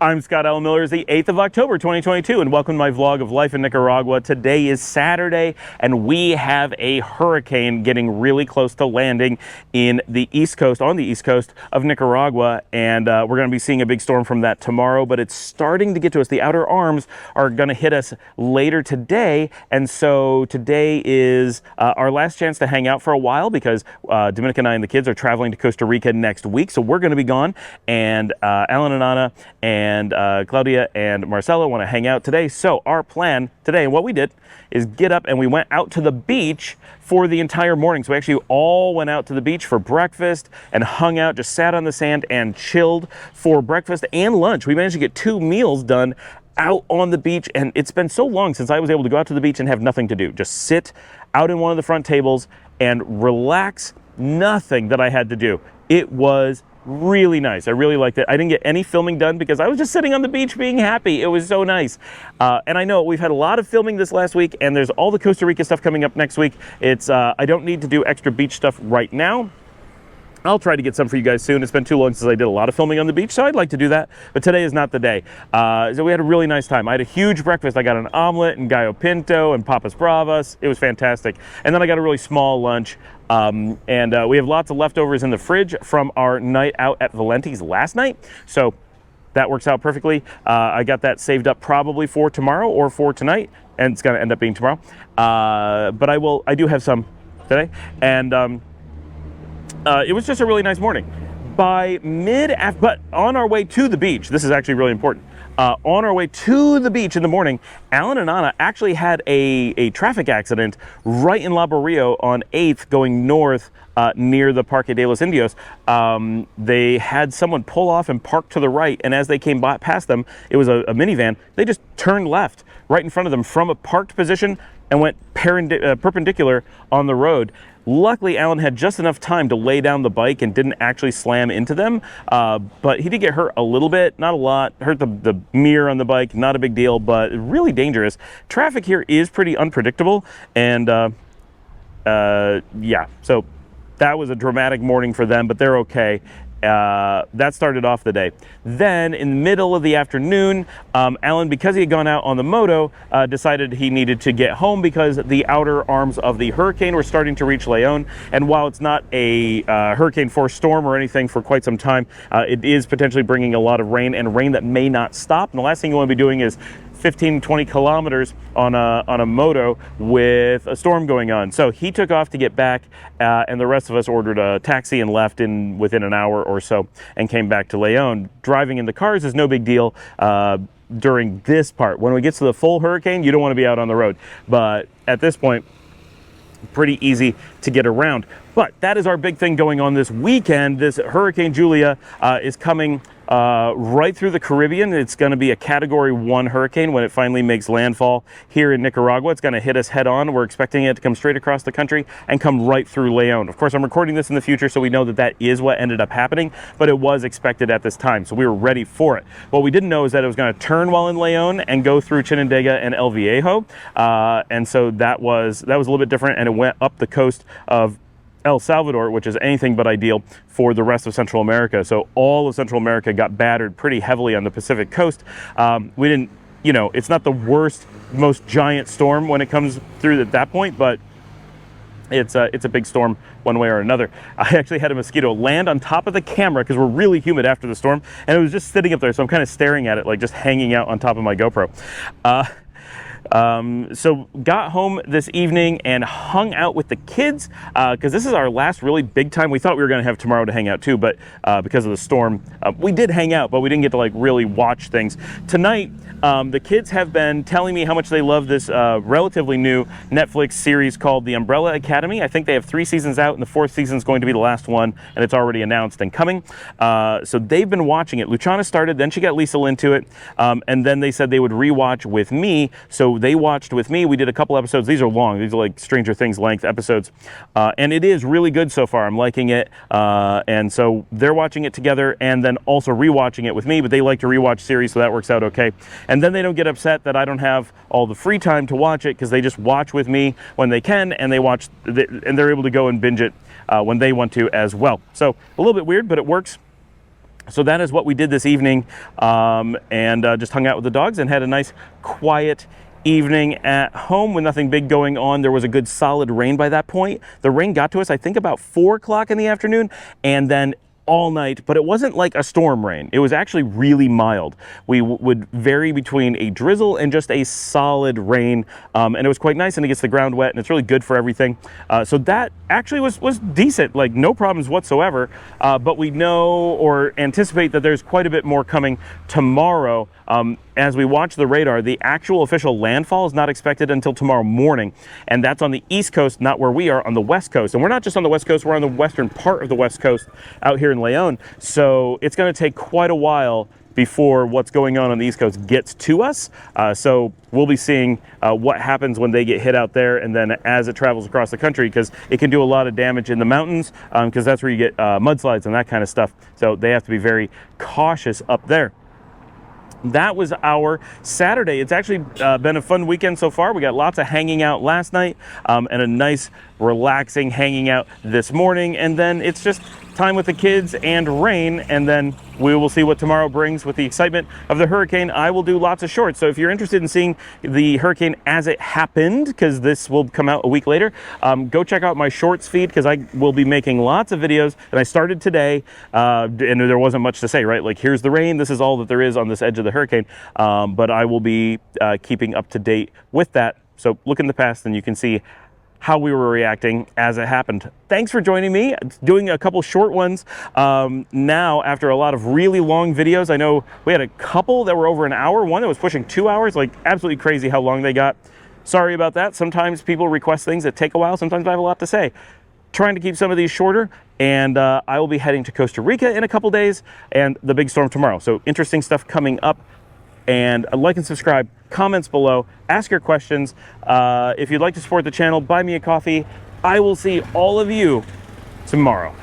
I'm Scott Allen Miller. It's the 8th of October, 2022, and welcome to my vlog of life in Nicaragua. Today is Saturday, and we have a hurricane getting really close to landing on the east coast of Nicaragua, and we're going to be seeing a big storm from that tomorrow, but it's starting to get to us. The outer arms are going to hit us later today, and so today is our last chance to hang out for a while because Dominica and I and the kids are traveling to Costa Rica next week, so we're going to be gone, and Alan and Anna and Claudia and Marcelo want to hang out today. So our plan today, and what we did, is get up and we went out to the beach for the entire morning. So we actually all went out to the beach for breakfast and hung out, just sat on the sand and chilled for breakfast and lunch. We managed to get 2 meals done out on the beach, and it's been so long since I was able to go out to the beach and have nothing to do. Just sit out in one of the front tables and relax. Nothing that I had to do. It was really nice. I really liked it. I didn't get any filming done because I was just sitting on the beach being happy. It was so nice. And I know we've had a lot of filming this last week, and there's all the Costa Rica stuff coming up next week. It's I don't need to do extra beach stuff right now. I'll try to get some for you guys soon. It's been too long since I did a lot of filming on the beach, so I'd like to do that. But today is not the day. So we had a really nice time. I had a huge breakfast. I got an omelet and gallo pinto and papas bravas. It was fantastic. And then I got a really small lunch. We have lots of leftovers in the fridge from our night out at Valenti's last night. So that works out perfectly. I got that saved up probably for tomorrow or for tonight, and it's going to end up being tomorrow. But I do have some today. And it was just a really nice morning. But on our way to the beach, this is actually really important. On our way to the beach in the morning, Alan and Anna actually had a traffic accident right in La Barrio on 8th going north near the Parque de los Indios. They had someone pull off and park to the right, and as they came past them, it was a minivan. They just turned left right in front of them from a parked position and went perpendicular on the road. Luckily, Alan had just enough time to lay down the bike and didn't actually slam into them, but he did get hurt a little bit, not a lot. Hurt the mirror on the bike, not a big deal, but really dangerous. Traffic here is pretty unpredictable, and yeah, so that was a dramatic morning for them, but they're okay. That started off the day. Then in the middle of the afternoon, Alan, because he had gone out on the moto, decided he needed to get home because the outer arms of the hurricane were starting to reach Leon. And while it's not a hurricane force storm or anything for quite some time, it is potentially bringing a lot of rain, and rain that may not stop. And the last thing you want to be doing is 15-20 kilometers on a moto with a storm going on. So he took off to get back, and the rest of us ordered a taxi and left within an hour or so and came back to Leon. Driving in the cars is no big deal during this part. When we get to the full hurricane, you don't want to be out on the road. But at this point, pretty easy to get around. But that is our big thing going on this weekend. This Hurricane Julia is coming right through the Caribbean. It's going to be a Category 1 hurricane when it finally makes landfall here in Nicaragua. It's going to hit us head on. We're expecting it to come straight across the country and come right through Leon. Of course, I'm recording this in the future, so we know that that is what ended up happening, but it was expected at this time, so we were ready for it. What we didn't know is that it was going to turn while in Leon and go through Chinandega and El Viejo, and so that was a little bit different, and it went up the coast of El Salvador, which is anything but ideal for the rest of Central America. So all of Central America got battered pretty heavily on the Pacific coast. We didn't, it's not the worst, most giant storm when it comes through at that point, but it's a big storm one way or another. I actually had a mosquito land on top of the camera because we're really humid after the storm, and it was just sitting up there, so I'm kind of staring at it, like just hanging out on top of my GoPro. So got home this evening and hung out with the kids because this is our last really big time. We thought we were going to have tomorrow to hang out too, but because of the storm, we did hang out, but we didn't get to really watch things. Tonight, the kids have been telling me how much they love this relatively new Netflix series called The Umbrella Academy. I think they have 3 seasons out, and the 4th season is going to be the last one, and it's already announced and coming. So they've been watching it. Luciana started, then she got Lisa into it, and then they said they would rewatch with me. So they watched with me. We did a couple episodes. These are long. These are like Stranger Things length episodes. And it is really good so far. I'm liking it. And so they're watching it together and then also rewatching it with me, but they like to rewatch series, so that works out okay. And then they don't get upset that I don't have all the free time to watch it because they just watch with me when they can, and they're able to go and binge it when they want to as well. So a little bit weird, but it works. So that is what we did this evening, and just hung out with the dogs and had a nice quiet evening at home with nothing big going on. There was a good solid rain by that point. The rain got to us, I think, about 4 o'clock in the afternoon, and then all night, but it wasn't like a storm rain. It was actually really mild. We would vary between a drizzle and just a solid rain, and it was quite nice, and it gets the ground wet, and it's really good for everything. So that actually was decent, like no problems whatsoever, but we know or anticipate that there's quite a bit more coming tomorrow. As we watch the radar, the actual official landfall is not expected until tomorrow morning, and that's on the East Coast, not where we are on the West Coast. And we're not just on the West Coast, we're on the western part of the West Coast out here in Leon. So it's going to take quite a while before what's going on the East Coast gets to us. So we'll be seeing what happens when they get hit out there, and then as it travels across the country, because it can do a lot of damage in the mountains, because that's where you get mudslides and that kind of stuff. So they have to be very cautious up there. That was our Saturday. It's actually been a fun weekend so far. We got lots of hanging out last night, and a nice relaxing hanging out this morning, and then it's just time with the kids and rain, and then we will see what tomorrow brings with the excitement of the hurricane. I will do lots of shorts, so if you're interested in seeing the hurricane as it happened, because this will come out a week later, go check out my shorts feed, because I will be making lots of videos, and I started today, and there wasn't much to say, right? Like, here's the rain, this is all that there is on this edge of the hurricane, but I will be keeping up to date with that. So look in the past and you can see how we were reacting as it happened. Thanks for joining me, doing a couple short ones now after a lot of really long videos. I know we had a couple that were over an hour, one that was pushing 2 hours, like absolutely crazy how long they got. Sorry about that. Sometimes people request things that take a while. Sometimes I have a lot to say. Trying to keep some of these shorter, and I will be heading to Costa Rica in a couple days and the big storm tomorrow. So interesting stuff coming up. And like and subscribe, comments below, ask your questions. If you'd like to support the channel, buy me a coffee. I will see all of you tomorrow.